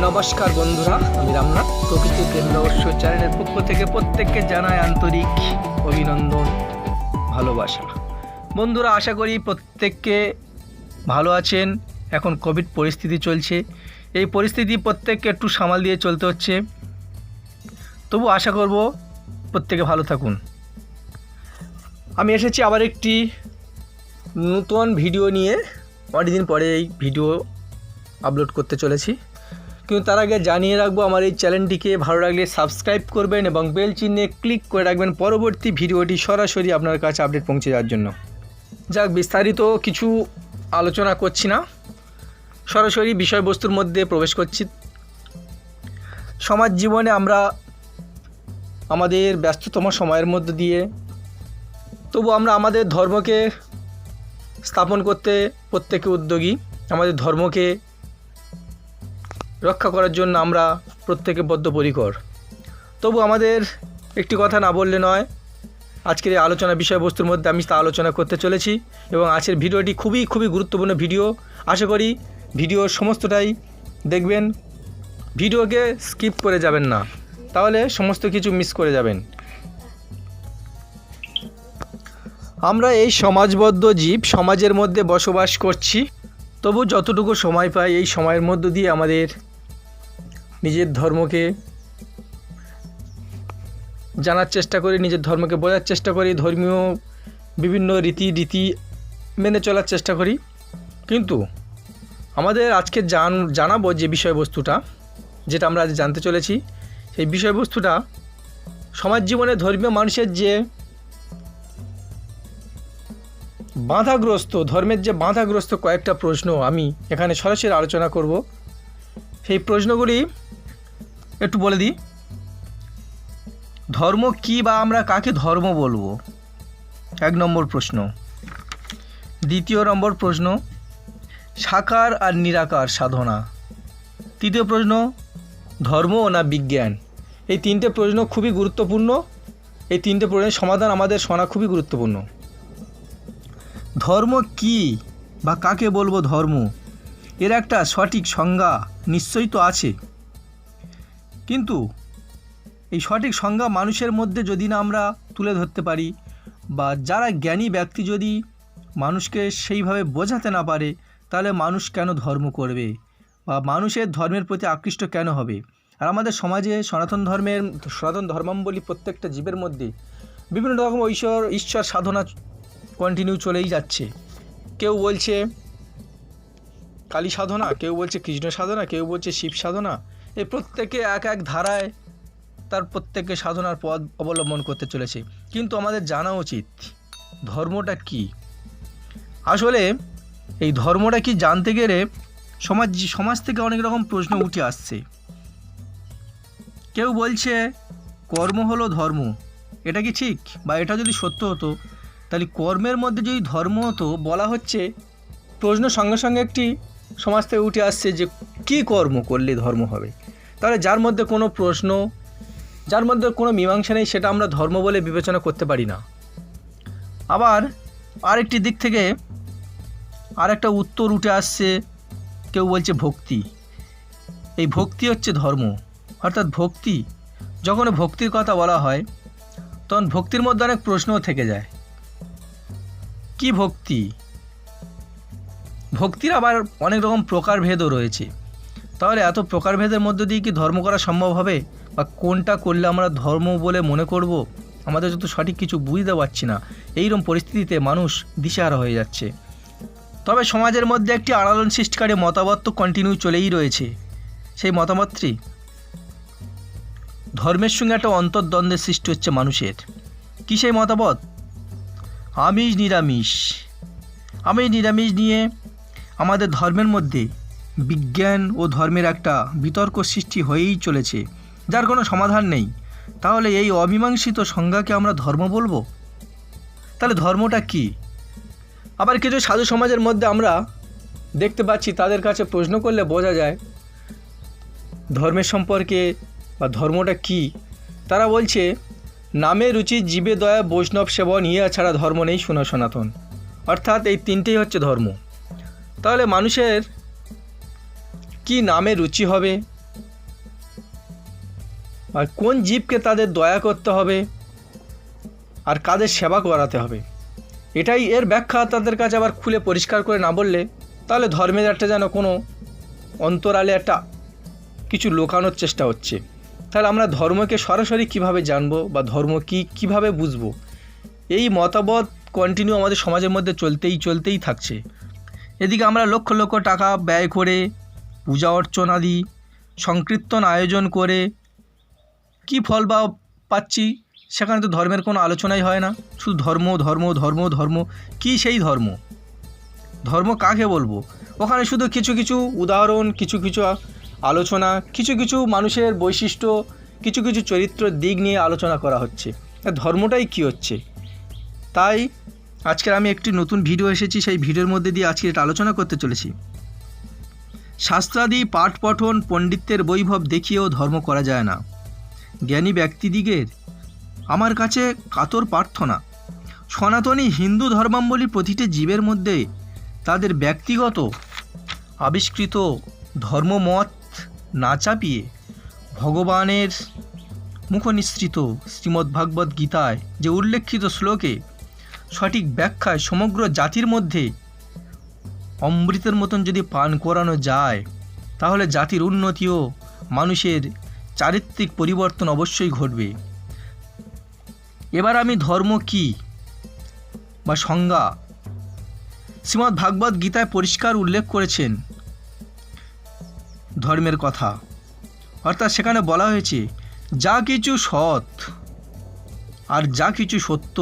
নমস্কার বন্ধুরা, আমি রামনাথ। প্রকৃতি প্রেম রহস্য চ্যানেলের পক্ষ থেকে প্রত্যেককে জানাই আন্তরিক অভিনন্দন, ভালোবাসা। বন্ধুরা, আশা করি প্রত্যেককে ভালো আছেন। এখন কোভিড পরিস্থিতি চলছে, এই পরিস্থিতি প্রত্যেককে একটু সামাল দিয়ে চলতে হচ্ছে। তবু আশা করব প্রত্যেকে ভালো থাকুন। আমি এসেছি আবার একটি নতুন ভিডিও নিয়ে। অনেকদিন পরে এই ভিডিও আপলোড করতে চলেছি, কিন্তু তার আগে জানিয়ে রাখবো, আমার এই চ্যানেলটিকে ভালো লাগলে সাবস্ক্রাইব করবেন এবং বেল চিহ্নে ক্লিক করে রাখবেন পরবর্তী ভিডিওটি সরাসরি আপনার কাছে আপডেট পৌঁছে যাওয়ার জন্য। যাক, বিস্তারিত কিছু আলোচনা করছি না, সরাসরি বিষয়বস্তুর মধ্যে প্রবেশ করছি। সমাজ জীবনে আমরা আমাদের ব্যস্ততম সময়ের মধ্য দিয়ে তবু আমরা আমাদের ধর্মকে স্থাপন করতে প্রত্যেকে উদ্যোগী। আমাদের ধর্মকে রক্ষা করার জন্য আমরা প্রত্যেকে বদ্ধপরিকর। তবু আমাদের একটি কথা না বললে নয়। আজকের এই আলোচনা বিষয়বস্তুর মধ্যে আমি তা আলোচনা করতে চলেছি এবং আজকের ভিডিওটি খুবই গুরুত্বপূর্ণ ভিডিও। আশা করি ভিডিওর সমস্তটাই দেখবেন, ভিডিওকে স্কিপ করে যাবেন না, তাহলে সমস্ত কিছু মিস করে যাবেন। আমরা এই সমাজবদ্ধ জীব, সমাজের মধ্যে বসবাস করছি। তবু যতটুকু সময় পাই এই সময়ের মধ্য দিয়ে আমাদের নিজের ধর্মকে জানার চেষ্টা করি, নিজের ধর্মকে বোঝার চেষ্টা করি, ধর্মীয় বিভিন্ন রীতি মেনে চলার চেষ্টা করি। কিন্তু আমাদের আজকে জানাবো যে বিষয়বস্তুটা, যেটা আমরা আজ জানতে চলেছি, সেই বিষয়বস্তুটা সমাজ জীবনে ধর্মীয় মানুষের যে ধর্মের যে বাধাগ্রস্ত কয়েকটা প্রশ্ন আমি এখানে সরাসরি আলোচনা করব। সেই প্রশ্নগুলি একটু বলে দিই। ধর্ম কী বা আমরা কাকে ধর্ম বলবো, 1 নম্বর প্রশ্ন। 2 নম্বর প্রশ্ন, সাকার আর নিরাকার সাধনা। 3 প্রশ্ন, ধর্ম না বিজ্ঞান। এই 3টে প্রশ্ন খুবই গুরুত্বপূর্ণ। এই 3টে প্রশ্নের সমাধান আমাদের শোনা খুবই গুরুত্বপূর্ণ। ধর্ম কী বা কাকে বলবো ধর্ম, এর একটা সঠিক সংজ্ঞা নিশ্চয়ই তো আছে, কিন্তু এই সঠিক সংজ্ঞা মানুষের মধ্যে যদি না আমরা তুলে ধরতে পারি, বা যারা জ্ঞানী ব্যক্তি যদি মানুষকে সেইভাবে বোঝাতে না পারে, তাহলে মানুষ কেন ধর্ম করবে বা মানুষের ধর্মের প্রতি আকৃষ্ট কেন হবে? আর আমাদের সমাজে সনাতন ধর্মাবলী প্রত্যেকটা জীবের মধ্যে বিভিন্ন রকম ঈশ্বর সাধনা কন্টিনিউ চলেই যাচ্ছে। কেউ বলছে কালী সাধনা, কেউ বলছে কৃষ্ণ সাধনা, কেউ বলছে শিব সাধনা। এই প্রত্যেকে এক ধারায় তার প্রত্যেককে সাধনার পথ অবলম্বন করতে চলেছে। কিন্তু আমাদের জানা উচিত ধর্মটা কি। আসলে এই ধর্মটা কি জানতে গেলে সমাজ থেকে অনেক রকম প্রশ্ন উঠে আসছে। কেউ বলছে কর্ম হলো ধর্ম। এটা কি ঠিক? বা এটা যদি সত্য হতো, তাহলে কর্মের মধ্যে যদি ধর্ম হতো, বলা হচ্ছে প্রশ্ন সঙ্গে সঙ্গে একটি সমাজ থেকে উঠে আসছে যে কী কর্ম করলে ধর্ম হবে। তাহলে যার মধ্যে কোনো প্রশ্ন, যার মধ্যে কোনো মীমাংসা নেই, সেটা আমরা ধর্ম বলে বিবেচনা করতে পারি না। আবার আরেকটি দিক থেকে আরেকটা উত্তর উঠে আসছে। কেউ বলছে ভক্তি। এই ভক্তি হচ্ছে ধর্ম। অর্থাৎ ভক্তি, যখন ভক্তির কথা বলা হয় তখন ভক্তির মধ্যে অনেক প্রশ্নও থেকে যায়। কি ভক্তি? ভক্তির আবার অনেক রকম প্রকারভেদও রয়েছে। তাহলে এত প্রকারভেদের মধ্যে দিয়ে কি ধর্ম করা সম্ভব হবে, বা কোনটা করলে আমরা ধর্ম বলে মনে করব? আমাদের যত সঠিক কিছু বুঝতে পারছি না। এইরকম পরিস্থিতিতে মানুষ দিশেহারা হয়ে যাচ্ছে। তবে সমাজের মধ্যে একটি আলোড়ন সৃষ্টিকারী মতামত তো কন্টিনিউ চলেই রয়েছে। সেই মতামতটি ধর্মের সঙ্গে একটা অন্তর্দ্বন্দ্বের সৃষ্টি হচ্ছে মানুষের। কী সেই মতামত? আমিষ নিরামিষ নিয়ে আমাদের ধর্মের মধ্যে বিজ্ঞান ও ধর্মের একটা বিতর্ক সৃষ্টি হয়েই চলেছে, যার কোনো সমাধান নেই। তাহলে এই অমীমাংসিত সংজ্ঞাকে আমরা ধর্ম বলবো? তাহলে ধর্মটা কি? আবার কিছু সাধু সমাজের মধ্যে আমরা দেখতে পাচ্ছি, তাদের কাছে প্রশ্ন করলে বোঝা যায় ধর্মের সম্পর্কে বা ধর্মটা কি। তারা বলছে নামে রুচি, জীবে দয়া, বৈষ্ণব সেবন, ইয়া ছাড়া ধর্ম নেই সনাতন। অর্থাৎ এই 3টেই হচ্ছে ধর্ম। তাহলে মানুষের কি নামে রুচি হবে, আর কোন জীবকে তাদের দয়া করতে হবে আর কাদের সেবা করাতে হবে, এটাই এর ব্যাখ্যা তাদের কাছে আবার খুলে পরিষ্কার করে না বললে তাহলে ধর্মের একটা যেন কোনো অন্তরালে একটা কিছু লুকানোর চেষ্টা হচ্ছে। তাহলে আমরা ধর্মকে সরাসরি কিভাবে জানবো বা ধর্ম কিভাবে বুঝবো, এই মতবাদ কন্টিনিউ আমাদের সমাজের মধ্যে চলতেই থাকছে। এদিকে আমরা লক্ষ লক্ষ টাকা ব্যয় করে পূজা অর্চনাদি সংকীর্তন আয়োজন করে কি ফল বা পাচ্ছি, সেখানে তো ধর্মের কোনো আলোচনাই হয় না, শুধু ধর্ম ধর্ম ধর্ম ধর্ম। কী সেই ধর্ম? ধর্ম কাকে বলবো? ওখানে শুধু কিছু কিছু উদাহরণ, কিছু কিছু আলোচনা, কিছু কিছু মানুষের বৈশিষ্ট্য, কিছু কিছু চরিত্র দিক নিয়ে আলোচনা করা হচ্ছে। ধর্মটাই কী হচ্ছে? তাই আজকের আমি একটি নতুন ভিডিও এসেছি, সেই ভিডিওর মধ্যে দিয়ে আজকে এটা আলোচনা করতে চলেছি। শাস্ত্রাদি পাঠ পঠন পণ্ডিতের বৈভব দেখিয়েও ধর্ম করা যায় না। জ্ঞানী ব্যক্তিদিগের আমার কাছে কাতর প্রার্থনা, সনাতনী হিন্দু ধর্মাবলী প্রতিটি জীবের মধ্যে তাদের ব্যক্তিগত আবিষ্কৃত ধর্মমত না চাপিয়ে ভগবানের মুখনিসৃত শ্রীমদ্ভাগবত গীতায় যে উল্লেখিত শ্লোকে সঠিক ব্যাখ্যায় সমগ্র জাতির মধ্যে অমৃতের মতন যদি পান করানো যায়, তাহলে জাতির উন্নতি ও মানুষের চারিত্রিক পরিবর্তন অবশ্যই ঘটবে। এবার আমি ধর্ম কি বা সংজ্ঞা শ্রীমদ্ভাগবত গীতায় পরিষ্কার উল্লেখ করেছেন ধর্মের কথা, অর্থাৎ সেখানে বলা হয়েছে যা কিছু সৎ আর যা কিছু সত্য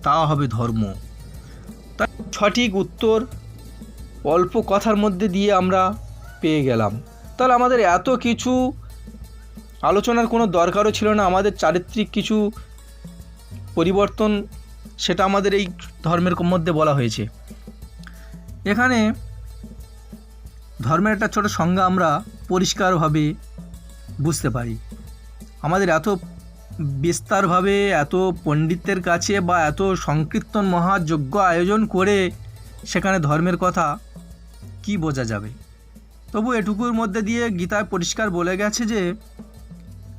তা হবে ধর্ম। তাই সঠিক উত্তর অল্প কথার মধ্যে দিয়ে আমরা পেয়ে গেলাম। তাহলে আমাদের এত কিছু আলোচনার কোনো দরকারও ছিল না। আমাদের চারিত্রিক কিছু পরিবর্তন, সেটা আমাদের এই ধর্মের মধ্যে বলা হয়েছে। এখানে ধর্মের একটা ছোট সংজ্ঞা আমরা পরিষ্কারভাবে বুঝতে পারি। আমাদের এত বিস্তারভাবে এত পণ্ডিতের কাছে বা এত সংকীর্তন মহাযজ্ঞ আয়োজন করে সেখানে ধর্মের কথা কি বোঝা যাবে? তবু এটুকুর মধ্যে দিয়ে গীতায় পরিষ্কার বলে গেছে যে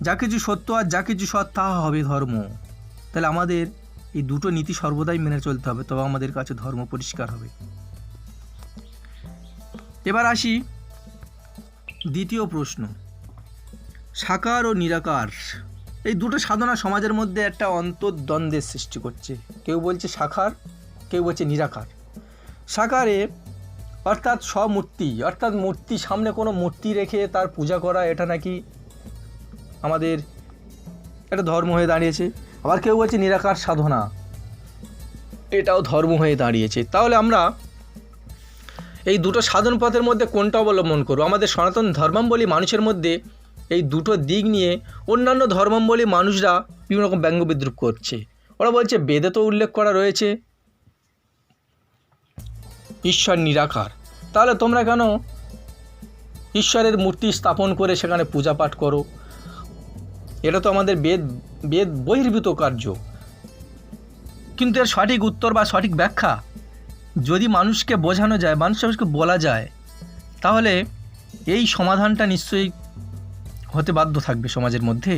যা কিছু সত্য আর যা কিছু সৎ তাহা হবে ধর্ম। তাহলে আমাদের এই দুটো নীতি সর্বদাই মেনে চলতে হবে, তবে আমাদের কাছে ধর্ম পরিষ্কার হবে। এবার আসি দ্বিতীয় প্রশ্ন, সাকার ও নিরাকার এই দুটো সাধনা সমাজের মধ্যে একটা অন্তর্দ্বন্দ্বের সৃষ্টি করছে। কেউ বলছে সাকার, কেউ বলছে নিরাকার। সাকারে অর্থাৎ স্বমূর্তি, অর্থাৎ মূর্তি, সামনে কোনো মূর্তি রেখে তার পূজা করা, এটা নাকি আমাদের একটা ধর্ম হয়ে দাঁড়িয়েছে। আবার কেউ বলছে নিরাকার সাধনা, এটাও ধর্ম হয়ে দাঁড়িয়েছে। তাহলে আমরা এই দুটো সাধন পথের মধ্যে কোনটা অবলম্বন করব? আমাদের সনাতন ধর্মাবলী মানুষের মধ্যে এই দুটো দিক নিয়ে অন্যান্য ধর্মাবলী মানুষরা বিভিন্ন রকম ব্যঙ্গ বিদ্রুপ করছে। ওরা বলছে বেদে তো উল্লেখ করা রয়েছে ঈশ্বর নিরাকার, তাহলে তোমরা কেন ঈশ্বরের মূর্তি স্থাপন করে সেখানে পূজা পাঠ করো? এটা তো আমাদের বেদ বহির্ভূত কার্য। কিন্তু এর সঠিক উত্তর বা সঠিক ব্যাখ্যা যদি মানুষকে বোঝানো যায়, মানুষকে বলা যায়, তাহলে এই সমাধানটা নিশ্চয়ই হতে বাধ্য থাকবে সমাজের মধ্যে।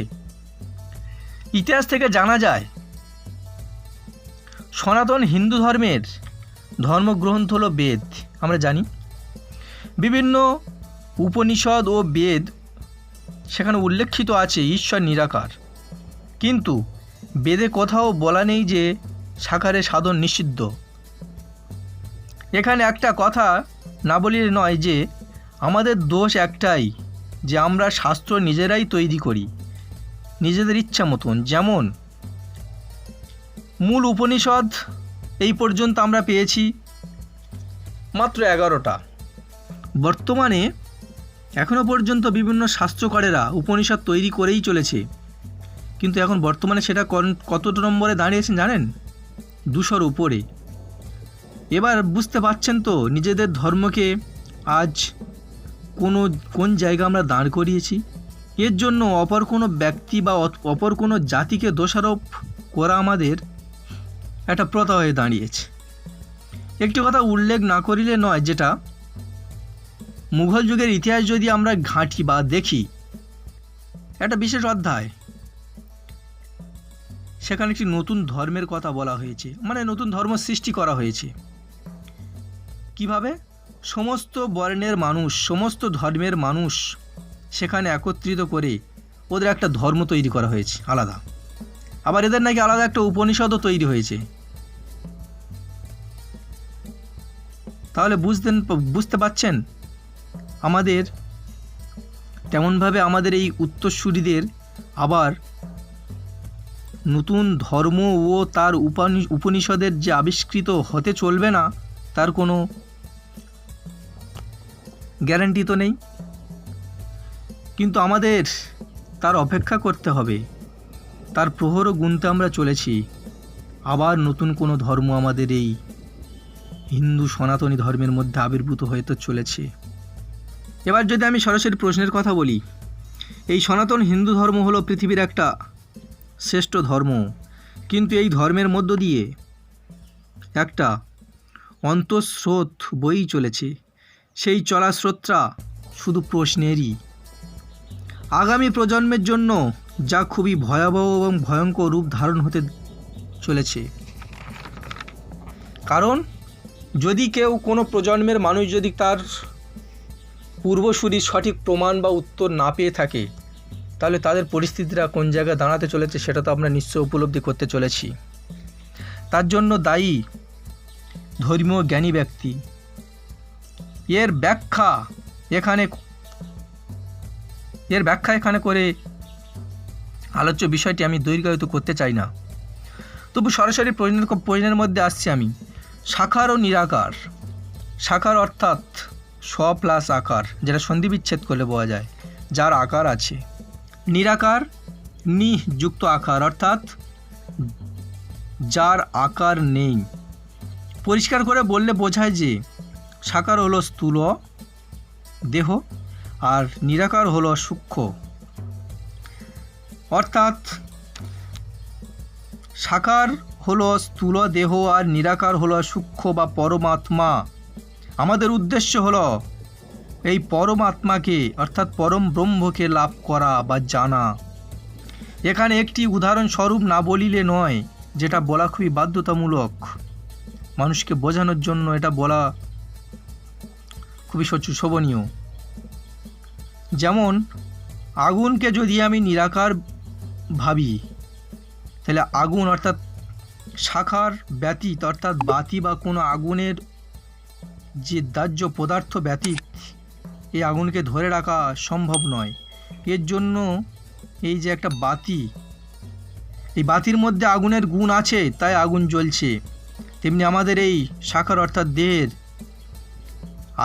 ইতিহাস থেকে জানা যায় সনাতন হিন্দু ধর্মের ধর্মগ্রন্থ হলো বেদ। আমরা জানি বিভিন্ন উপনিষদ ও বেদ সেখানে উল্লেখিত আছে ঈশ্বর নিরাকার, কিন্তু বেদে কোথাও বলা নেই যে সাকারে সাধন নিষিদ্ধ। এখানে একটা কথা না বলিলে নয় যে আমাদের দোষ একটাই যে আমরা শাস্ত্র নিজেরাই তৈরি করি নিজেদের ইচ্ছা মতন। যেমন মূল উপনিষদ এই পর্যন্ত আমরা পেয়েছি মাত্র 11টা। বর্তমানে এখনও পর্যন্ত বিভিন্ন শাস্ত্রকারেরা উপনিষদ তৈরি করেই চলেছে, কিন্তু এখন বর্তমানে সেটা কত নম্বরে দাঁড়িয়েছেন জানেন? 200-র উপরে। এবার বুঝতে পারছেন তো নিজেদের ধর্মকে আজ কোন জায়গা আমরা দাঁড় করিয়েছি। এর জন্য অপর কোনো ব্যক্তি বা অপর কোনো জাতিকে দোষারোপ করা আমাদের একটা প্রথা হয়ে দাঁড়িয়েছে। একটি কথা উল্লেখ না করিলে নয়, যেটা মুঘল যুগের ইতিহাস যদি আমরা ঘাঁটি বা দেখি, একটা বিশেষ অধ্যায় সেখানে একটি নতুন ধর্মের কথা বলা হয়েছে, মানে নতুন ধর্ম সৃষ্টি করা হয়েছে। কিভাবে? সমস্ত বর্ণের মানুষ, সমস্ত ধর্মের মানুষ সেখানে একত্রিত করে ওদের একটা ধর্ম তৈরি করা হয়েছে আলাদা। আবার এদের নাকি আলাদা একটা উপনিষদও তৈরি হয়েছে। তাহলে বুঝতে পারছেন আমাদের তেমনভাবে আমাদের এই উত্তরসূরিদের আবার নতুন ধর্ম ও তার উপনিষদের যে আবিষ্কৃত হতে চলবে না তার কোনো গ্যারান্টি তো নেই, কিন্তু আমাদের তার অপেক্ষা করতে হবে। তার প্রহরও গুনতে আমরা চলেছি। আবার নতুন কোনো ধর্ম আমাদের এই হিন্দু সনাতনী ধর্মের মধ্যে আবির্ভূত হয়ে তো চলেছে। এবার যদি আমি সরাসরি প্রশ্নের কথা বলি, এই সনাতন হিন্দু ধর্ম হলো পৃথিবীর একটা শ্রেষ্ঠ ধর্ম, কিন্তু এই ধর্মের মধ্য দিয়ে একটা অন্তঃস্রোত বয়েই চলেছে। সেই চলা স্রোতটা শুধু প্রশ্নেরই। আগামী প্রজন্মের জন্য যা খুবই ভয়াবহ এবং ভয়ঙ্কর রূপ ধারণ হতে চলেছে। কারণ যদি কেউ কোনো প্রজন্মের মানুষ যদি তার পূর্বসূরির সঠিক প্রমাণ বা উত্তর না পেয়ে থাকে, তাহলে তাদের পরিস্থিতিটা কোন জায়গায় দাঁড়াতে চলেছে সেটা তো আমরা নিশ্চয় উপলব্ধি করতে চলেছি। তার জন্য দায়ী ধর্মীয় জ্ঞানী ব্যক্তি। এর ব্যাখ্যা এখানে করে আলোচ্য বিষয়টি আমি দীর্ঘায়িত করতে চাই না। তবু সরাসরি প্রশ্নের মধ্যে আসছি আমি। সাকার ও নিরাকার। সাকার অর্থাৎ স্ব প্লাস আকার, যেটা সন্ধি বিচ্ছেদ করলে বলা যায়, যার আকার আছে। নিরাকার নি যুক্ত আকার, অর্থাৎ যার আকার নেই। পরিষ্কার করে বললে বোঝায় যে সাকার হলো স্থূল দেহ আর নিরাকার হলো সূক্ষ্ম। অর্থাৎ সাকার হলো স্থূল দেহ আর নিরাকার হলো সূক্ষ্ম বা পরমাত্মা। আমাদের উদ্দেশ্য হলো এই পরমাত্মাকে অর্থাৎ পরম ব্রহ্মকে লাভ করা বা জানা। এখানে একটি উদাহরণস্বরূপ না বলিলে নয়, যেটা বলা খুবই বাধ্যতামূলক। মানুষকে বোঝানোর জন্য এটা বলা খুবই শোভনীয়। যেমন আগুনকে যদি আমি নিরাকার ভাবি, তাহলে আগুন অর্থাৎ সাকার ব্যতীত অর্থাৎ বাতি বা কোনো আগুনের যে দাহ্য পদার্থ ব্যতীত এই আগুনকে ধরে রাখা সম্ভব নয়। এর জন্য এই যে একটা বাতি, এই বাতির মধ্যে আগুনের গুণ আছে তাই আগুন জ্বলছে। তেমনি আমাদের এই সাকার অর্থাৎ দেহের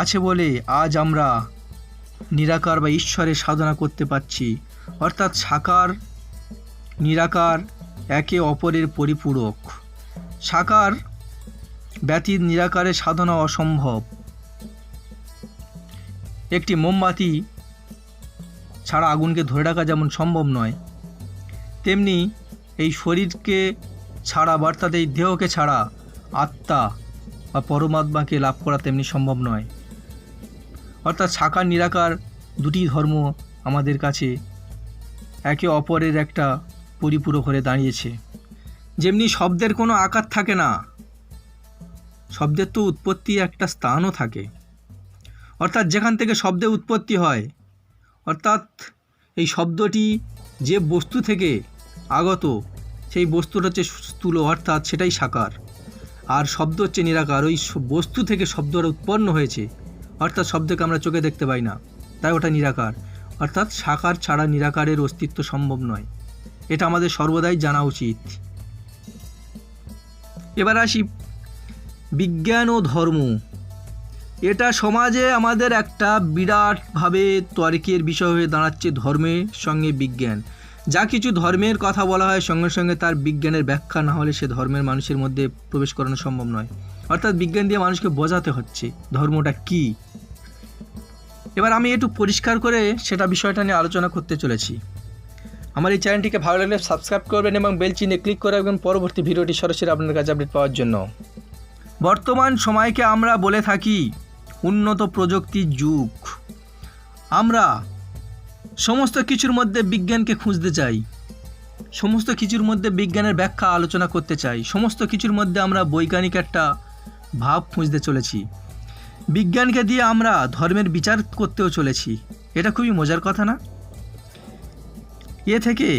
আছে বলে আজ আমরা নিরাকার বা ঈশ্বরের সাধনা করতে পারছি। অর্থাৎ সাকার নিরাকার একে অপরের পরিপূরক। সাকার ব্যতীত নিরাকারের সাধনা অসম্ভব। একটি মোমবাতি ছাড়া আগুনকে ধরে রাখা যেমন সম্ভব নয়, তেমনি এই শরীরকে ছাড়া অর্থাৎ এই দেহকে ছাড়া আত্মা বা পরমাত্মাকে লাভ করা তেমনি সম্ভব নয়। অর্থাৎ সাকার নিরাকার দুটি ধর্ম আমাদের কাছে একে অপরের একটা পরিপূরক হয়ে দাঁড়িয়েছে। যেমনি শব্দের কোনো আকার থাকে না, শব্দের তো উৎপত্তি একটা স্থানও থাকে। অর্থাৎ যেখান থেকে শব্দের উৎপত্তি হয়, অর্থাৎ এই শব্দটি যে বস্তু থেকে আগত সেই বস্তুটা হচ্ছে স্থূল, অর্থাৎ সেটাই সাকার। আর শব্দ হচ্ছে নিরাকার, ওই বস্তু থেকে শব্দটা উৎপন্ন হয়েছে, অর্থাৎ শব্দকে আমরা চোখে দেখতে পাই না, তাই ওটা নিরাকার। অর্থাৎ সাকার ছাড়া নিরাকারের অস্তিত্ব সম্ভব নয়। এটা আমাদের সর্বদাই জানা উচিত। এবার আসি বিজ্ঞান ও ধর্ম। এটা সমাজে আমাদের একটা বিরাটভাবে তর্কের বিষয় হয়ে দাঁড়াচ্ছে, ধর্মের সঙ্গে বিজ্ঞান। যা কিছু ধর্মের কথা বলা হয় সঙ্গে সঙ্গে তার বিজ্ঞানের ব্যাখ্যা না হলে সে ধর্মের মানুষের মধ্যে প্রবেশ করানো সম্ভব নয়। অর্থাৎ বিজ্ঞান দিয়ে মানুষকে বোঝাতে হচ্ছে ধর্মটা কী। এবার আমি একটু পরিষ্কার করে সেটা বিষয়টা নিয়ে আলোচনা করতে চলেছি। আমার এই চ্যানেলটিকে ভালো লাগলে সাবস্ক্রাইব করবেন এবং বেল চিহ্নে ক্লিক করে রাখবেন পরবর্তী ভিডিওটি সরাসরি আপনার কাছে আপডেট পাওয়ার জন্য। বর্তমান সময়কে আমরা বলে থাকি উন্নত প্রযুক্তির যুগ। আমরা সমস্ত কিছুর মধ্যে বিজ্ঞানকে খুঁজতে চাই, সমস্ত কিছুর মধ্যে বিজ্ঞানের ব্যাখ্যা আলোচনা করতে চাই, সমস্ত কিছুর মধ্যে আমরা বৈজ্ঞানিক একটা ভাব খুঁজতে চলেছি, বিজ্ঞানকে দিয়ে আমরা ধর্মের বিচার করতেও চলেছি। এটা খুবই মজার কথা না? এ থেকে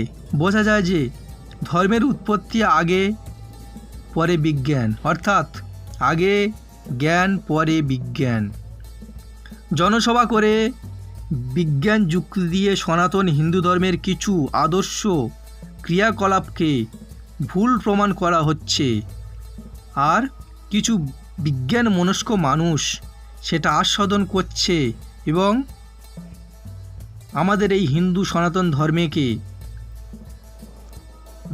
বোঝা যায় যে ধর্মের উৎপত্তি আগে পরে বিজ্ঞান, অর্থাৎ আগে জ্ঞান পরে বিজ্ঞান। জনসভা করে বিজ্ঞান যুক্তি দিয়ে সনাতন হিন্দু ধর্মের কিছু আদর্শ ক্রিয়াকলাপকে ভুল প্রমাণ করা হচ্ছে, আর কিছু বিজ্ঞান মনস্ক মানুষ সেটা আস্বাদন করছে এবং আমাদের এই হিন্দু সনাতন ধর্মকে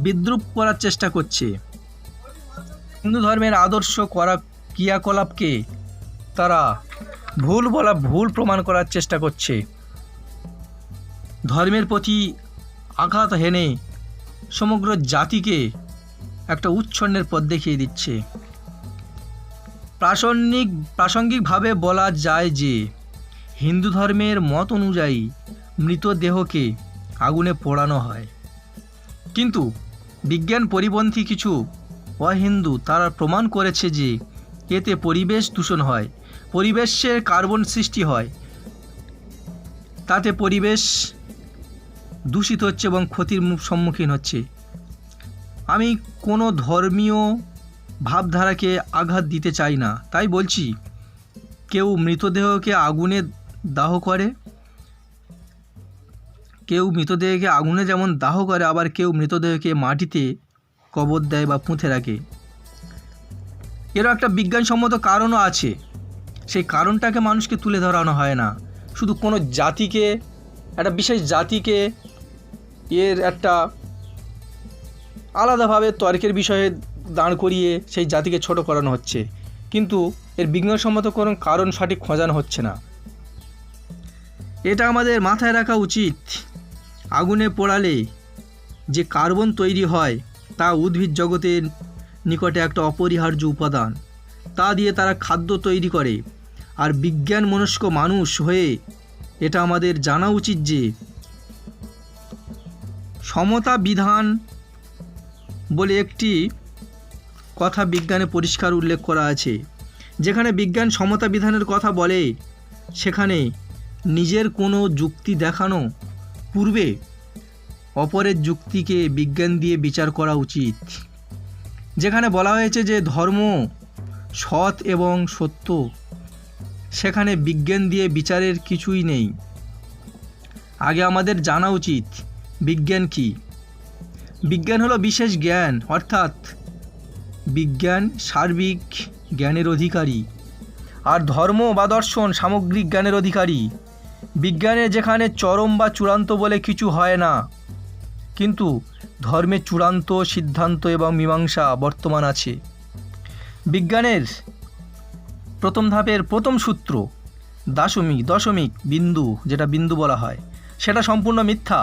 বিদ্রূপ করার চেষ্টা করছে। হিন্দু ধর্মের আদর্শ করা ক্রিয়াকলাপকে তারা ভুল প্রমাণ করার চেষ্টা করছে, ধর্মের প্রতি আঘাত হেনে সমগ্র জাতিকে একটা উচ্ছন্নের পথ দেখিয়ে দিচ্ছে। প্রাসঙ্গিকভাবে বলা যায় যে হিন্দু ধর্মের মত অনুযায়ী মৃতদেহকে আগুনে পোড়ানো হয়, কিন্তু বিজ্ঞান পরিপন্থী কিছু অহিন্দু তারা প্রমাণ করেছে যে এতে পরিবেশ দূষণ হয়, পরিবেশের কার্বন সৃষ্টি হয়, তাতে পরিবেশ দূষিত হচ্ছে এবং ক্ষতির সম্মুখীন হচ্ছে। আমি কোনো ধর্মীয় ভাবধারাকে আঘাত দিতে চাই না, তাই বলছি, কেউ মৃতদেহকে আগুনে দাহ করে, কেউ মৃতদেহকে আগুনে যেমন দাহ করে, আবার কেউ মৃতদেহকে মাটিতে কবর দেয় বা পুঁতে রাখে। এরও একটা বিজ্ঞানসম্মত কারণও আছে, সেই কারণটাকে মানুষকে তুলে ধরানো হয় না। শুধু কোনো জাতিকে, একটা বিশেষ জাতিকে এর একটা আলাদাভাবে তর্কের বিষয়ে দাঁড় করিয়ে সেই জাতিকে ছোট করানো হচ্ছে, কিন্তু এর বিজ্ঞানসম্মত কোনো কারণ সঠিক খোঁজানো হচ্ছে না। এটা আমাদের মাথায় রাখা উচিত। আগুনে পোড়ালে যে কার্বন তৈরি হয় তা উদ্ভিদ জগতের নিকটে একটা অপরিহার্য উপাদান, তা দিয়ে তারা খাদ্য তৈরি করে। আর বিজ্ঞান মনস্ক মানুষ হয়ে এটা আমাদের জানা উচিত যে সমতা বিধান বলে একটি কথা বিজ্ঞানে পরিষ্কার উল্লেখ করা আছে। যেখানে বিজ্ঞান সমতা বিধানের কথা বলে, সেখানে নিজের কোনো যুক্তি দেখানো পূর্বে অপরের যুক্তিকে বিজ্ঞান দিয়ে বিচার করা উচিত। যেখানে বলা হয়েছে যে ধর্ম সৎ এবং সত্য, সেখানে বিজ্ঞান দিয়ে বিচারের কিছুই নেই। আগে আমাদের জানা উচিত বিজ্ঞান কি। বিজ্ঞান হলো বিশেষ জ্ঞান, অর্থাৎ বিজ্ঞান সার্বিক জ্ঞানের অধিকারী, আর ধর্ম বা দর্শন সামগ্রিক জ্ঞানের অধিকারী। বিজ্ঞানে যেখানে চরম বা চূড়ান্ত বলে কিছু হয় না, কিন্তু ধর্মে চূড়ান্ত সিদ্ধান্ত এবং মীমাংসা বর্তমান আছে। বিজ্ঞানের প্রথম ধাপের প্রথম সূত্র দশমিক বিন্দু, যেটা বিন্দু বলা হয়, সেটা সম্পূর্ণ মিথ্যা।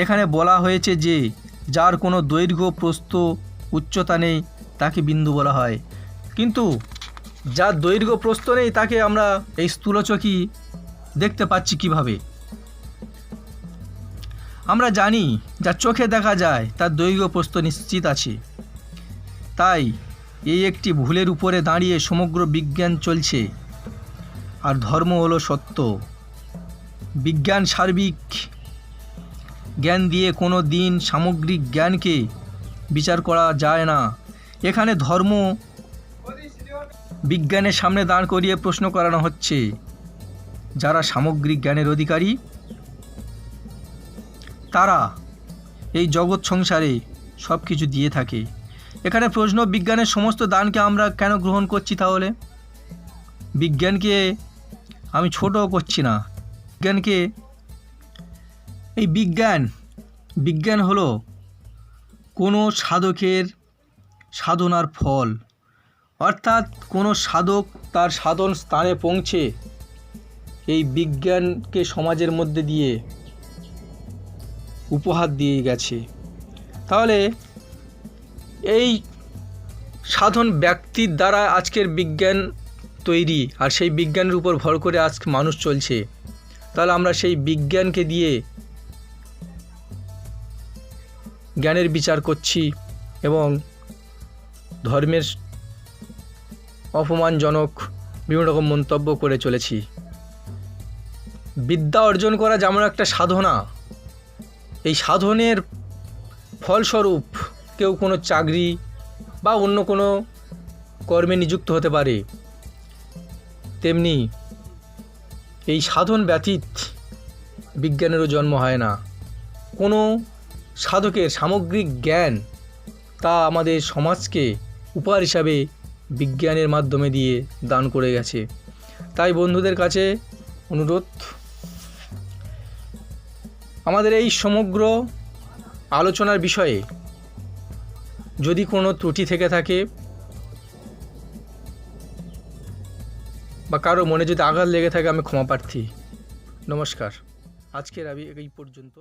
এখানে বলা হয়েছে যে যার কোনো দৈর্ঘ্য প্রস্থ উচ্চতা নেই তাকে বিন্দু বলা হয়, কিন্তু যার দৈর্ঘ্য প্রস্থ নেই তাকে আমরা এই স্থূলচকি দেখতে পাচ্ছি কিভাবে? আমরা জানি যা চোখে দেখা যায় তার দৈর্ঘ্য প্রস্থ নিশ্চিত আছে। তাই এই একটি ভুলের উপরে দাঁড়িয়ে সমগ্র বিজ্ঞান চলছে, আর ধর্ম হলো সত্য। বিজ্ঞান সার্বিক জ্ঞান দিয়ে কোনো দিন সামগ্রিক জ্ঞানকে বিচার করা যায় না। এখানে ধর্ম বিজ্ঞানের সামনে দাঁড় করিয়ে প্রশ্ন করানো হচ্ছে। যারা সামগ্রিক জ্ঞানের অধিকারী তারা এই জগৎ সংসারে সব কিছু দিয়ে থাকে। এখানে প্রশ্ন, বিজ্ঞানের সমস্ত দানকে আমরা কেন গ্রহণ করছি? তাহলে বিজ্ঞানকে আমি ছোটও করছি না, বিজ্ঞানকে এই বিজ্ঞান হলো কোনো সাধকের সাধনার ফল, অর্থাৎ কোনো সাধক তার সাধন স্থানে পৌঁছে এই বিজ্ঞানকে সমাজের মধ্যে দিয়ে উপহার দিয়ে গেছে। তাহলে এই সাধন ব্যক্তির দ্বারা আজকের বিজ্ঞান তৈরি, আর সেই বিজ্ঞানের উপর ভর করে আজকে মানুষ চলছে। তাহলে আমরা সেই বিজ্ঞানকে দিয়ে জ্ঞানের বিচার করছি এবং ধর্মের অপমানজনক বিভিন্ন রকম মন্তব্য করে চলেছি। বিদ্যা অর্জন করা যেমন একটা সাধনা, এই সাধনের ফলস্বরূপ কেউ কোনো চাকরি বা অন্য কোনো কর্মে নিযুক্ত হতে পারে, তেমনি এই সাধন ব্যতীত বিজ্ঞানেরও জন্ম হয় না। কোনো সাধকের সামগ্রিক জ্ঞান তা আমাদের সমাজকে উপহার হিসাবে বিজ্ঞানের মাধ্যমে দিয়ে দান করে গেছে। তাই বন্ধুদের কাছে অনুরোধ, আমাদের এই সমগ্র আলোচনার বিষয়ে যদি কোনো ত্রুটি থেকে থাকে বা কারো মনে যদি আঘাত লেগে থাকে, আমি ক্ষমা প্রার্থী। নমস্কার, আজকের এই পর্যন্ত।